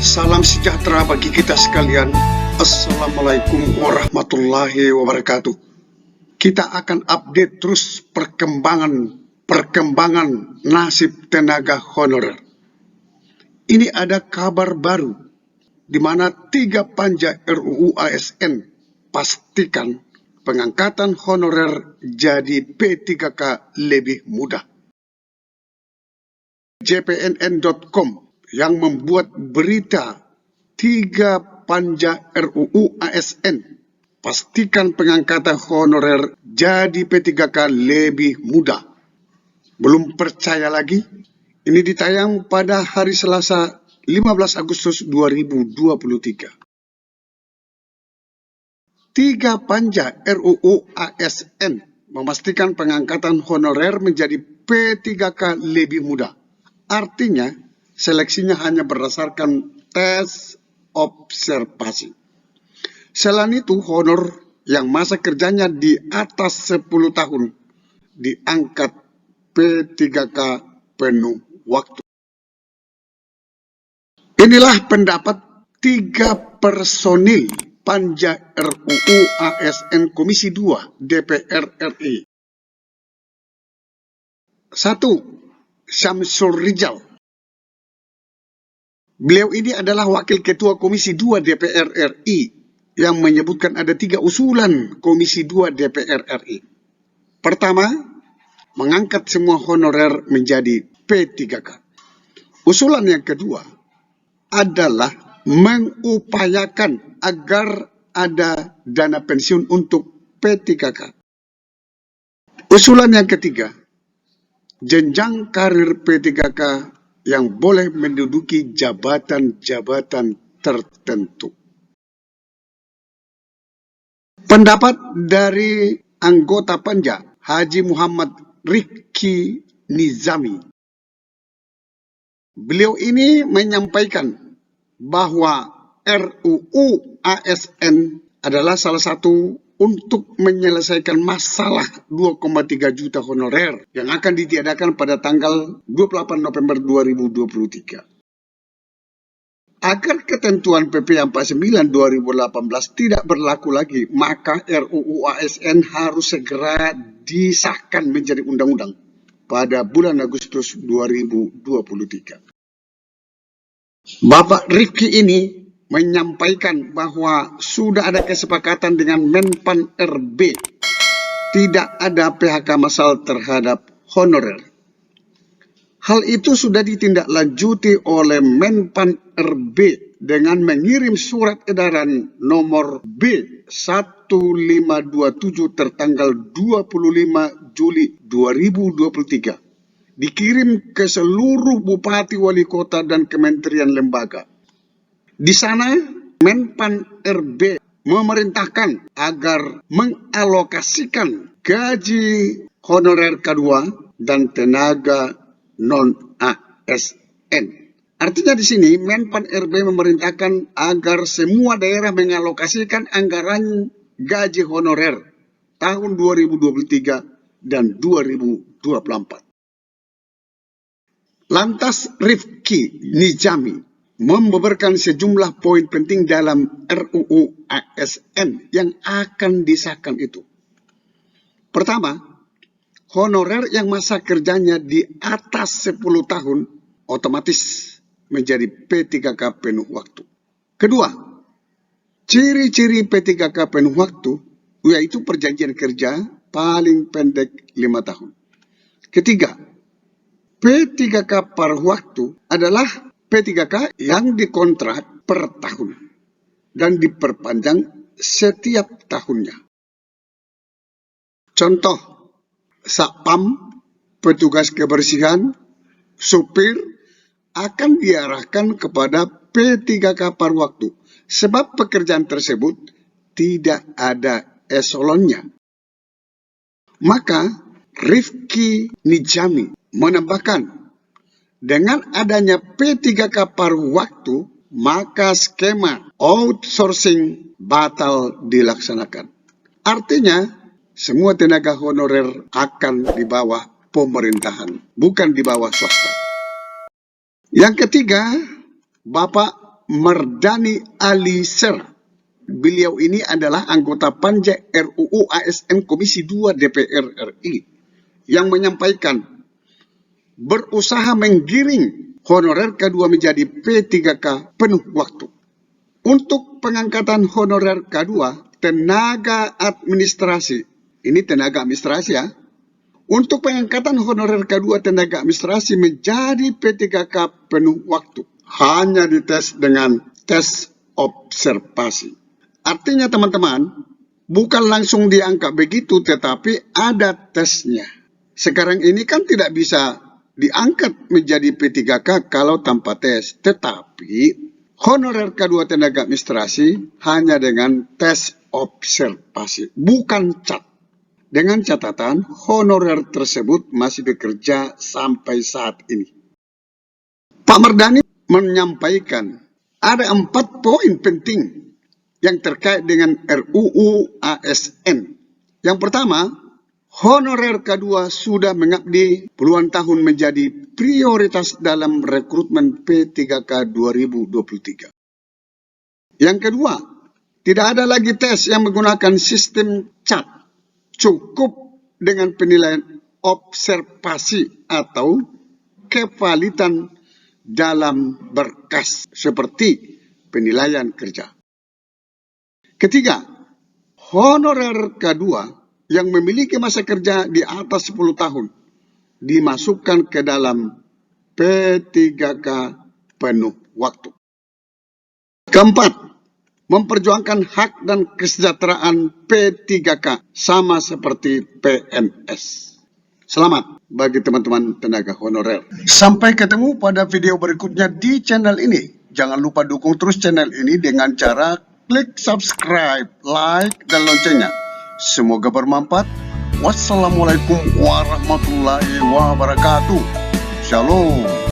Salam sejahtera bagi kita sekalian. Assalamualaikum warahmatullahi wabarakatuh. Kita akan update terus perkembangan nasib tenaga honorer. Ini ada kabar baru di mana 3 panja RUU ASN pastikan pengangkatan honorer jadi P3K lebih mudah. jpnn.com yang membuat berita 3 panja RUU ASN pastikan pengangkatan honorer jadi P3K lebih mudah. Belum percaya lagi? Ini ditayang pada hari Selasa 15 Agustus 2023. 3 panja RUU ASN memastikan pengangkatan honorer menjadi P3K lebih mudah. Artinya, seleksinya hanya berdasarkan tes observasi. Selain itu, honor yang masa kerjanya di atas 10 tahun diangkat P3K penuh waktu. Inilah pendapat 3 personil panja RUU ASN Komisi 2 DPR RI. 1. Syamsul Rijal. Beliau ini adalah Wakil Ketua Komisi 2 DPR RI yang menyebutkan ada 3 usulan Komisi 2 DPR RI. Pertama, mengangkat semua honorer menjadi P3K. Usulan yang kedua adalah mengupayakan agar ada dana pensiun untuk P3K. Usulan yang ketiga, jenjang karir P3K yang boleh menduduki jabatan-jabatan tertentu. Pendapat dari anggota panja Haji Muhammad Rifki Nizami. Beliau ini menyampaikan bahwa RUU ASN adalah salah satu untuk menyelesaikan masalah 2,3 juta honorer yang akan ditiadakan pada tanggal 28 November 2023. Agar ketentuan PP 49 2018 tidak berlaku lagi, maka RUU ASN harus segera disahkan menjadi undang-undang pada bulan Agustus 2023. Bapak Rifki ini menyampaikan bahwa sudah ada kesepakatan dengan Menpan RB tidak ada PHK massal terhadap honorer. Hal itu sudah ditindaklanjuti oleh Menpan RB dengan mengirim surat edaran nomor B1527 tertanggal 25 Juli 2023 dikirim ke seluruh bupati, wali kota, dan kementerian lembaga. Di sana, Menpan RB memerintahkan agar mengalokasikan gaji honorer K2 dan tenaga non-ASN. Artinya di sini, Menpan RB memerintahkan agar semua daerah mengalokasikan anggaran gaji honorer tahun 2023 dan 2024. Lantas Rifki Nizami membeberkan sejumlah poin penting dalam RUU ASN yang akan disahkan itu. Pertama, honorer yang masa kerjanya di atas 10 tahun otomatis menjadi P3K penuh waktu. Kedua, ciri-ciri P3K penuh waktu yaitu perjanjian kerja paling pendek 5 tahun. Ketiga, P3K paruh waktu adalah P3K yang dikontrak per tahun dan diperpanjang setiap tahunnya. Contoh, satpam, petugas kebersihan, supir akan diarahkan kepada P3K paruh waktu sebab pekerjaan tersebut tidak ada eselonnya. Maka Rifki Nizami menambahkan, dengan adanya P3K paruh waktu, maka skema outsourcing batal dilaksanakan. Artinya, semua tenaga honorer akan di bawah pemerintahan, bukan di bawah swasta. Yang ketiga, Bapak Mardani Alisera. Beliau ini adalah anggota Panja RUU ASN Komisi 2 DPR RI yang menyampaikan berusaha menggiring honorer K2 menjadi P3K penuh waktu. Untuk pengangkatan honorer K2, tenaga administrasi, ini tenaga administrasi ya, untuk pengangkatan honorer K2 tenaga administrasi menjadi P3K penuh waktu, hanya dites dengan tes observasi. Artinya teman-teman, bukan langsung diangkat begitu, tetapi ada tesnya. Sekarang ini kan tidak bisa diangkat menjadi P3K kalau tanpa tes. Tetapi honorer K2 tenaga administrasi hanya dengan tes observasi, bukan cat. Dengan catatan honorer tersebut masih bekerja sampai saat ini. Pak Mardani menyampaikan ada 4 poin penting yang terkait dengan RUU ASN. Yang pertama, honorer K2 sudah mengabdi puluhan tahun menjadi prioritas dalam rekrutmen P3K 2023. Yang kedua, tidak ada lagi tes yang menggunakan sistem cat. Cukup dengan penilaian observasi atau kevalitan dalam berkas seperti penilaian kerja. Ketiga, honorer K2 yang memiliki masa kerja di atas 10 tahun dimasukkan ke dalam P3K penuh waktu. Keempat, memperjuangkan hak dan kesejahteraan P3K sama seperti PNS. Selamat bagi teman-teman tenaga honorer. Sampai ketemu pada video berikutnya di channel ini. Jangan lupa dukung terus channel ini dengan cara klik subscribe, like, dan loncengnya. Semoga bermanfaat. Wassalamualaikum warahmatullahi wabarakatuh. Shalom.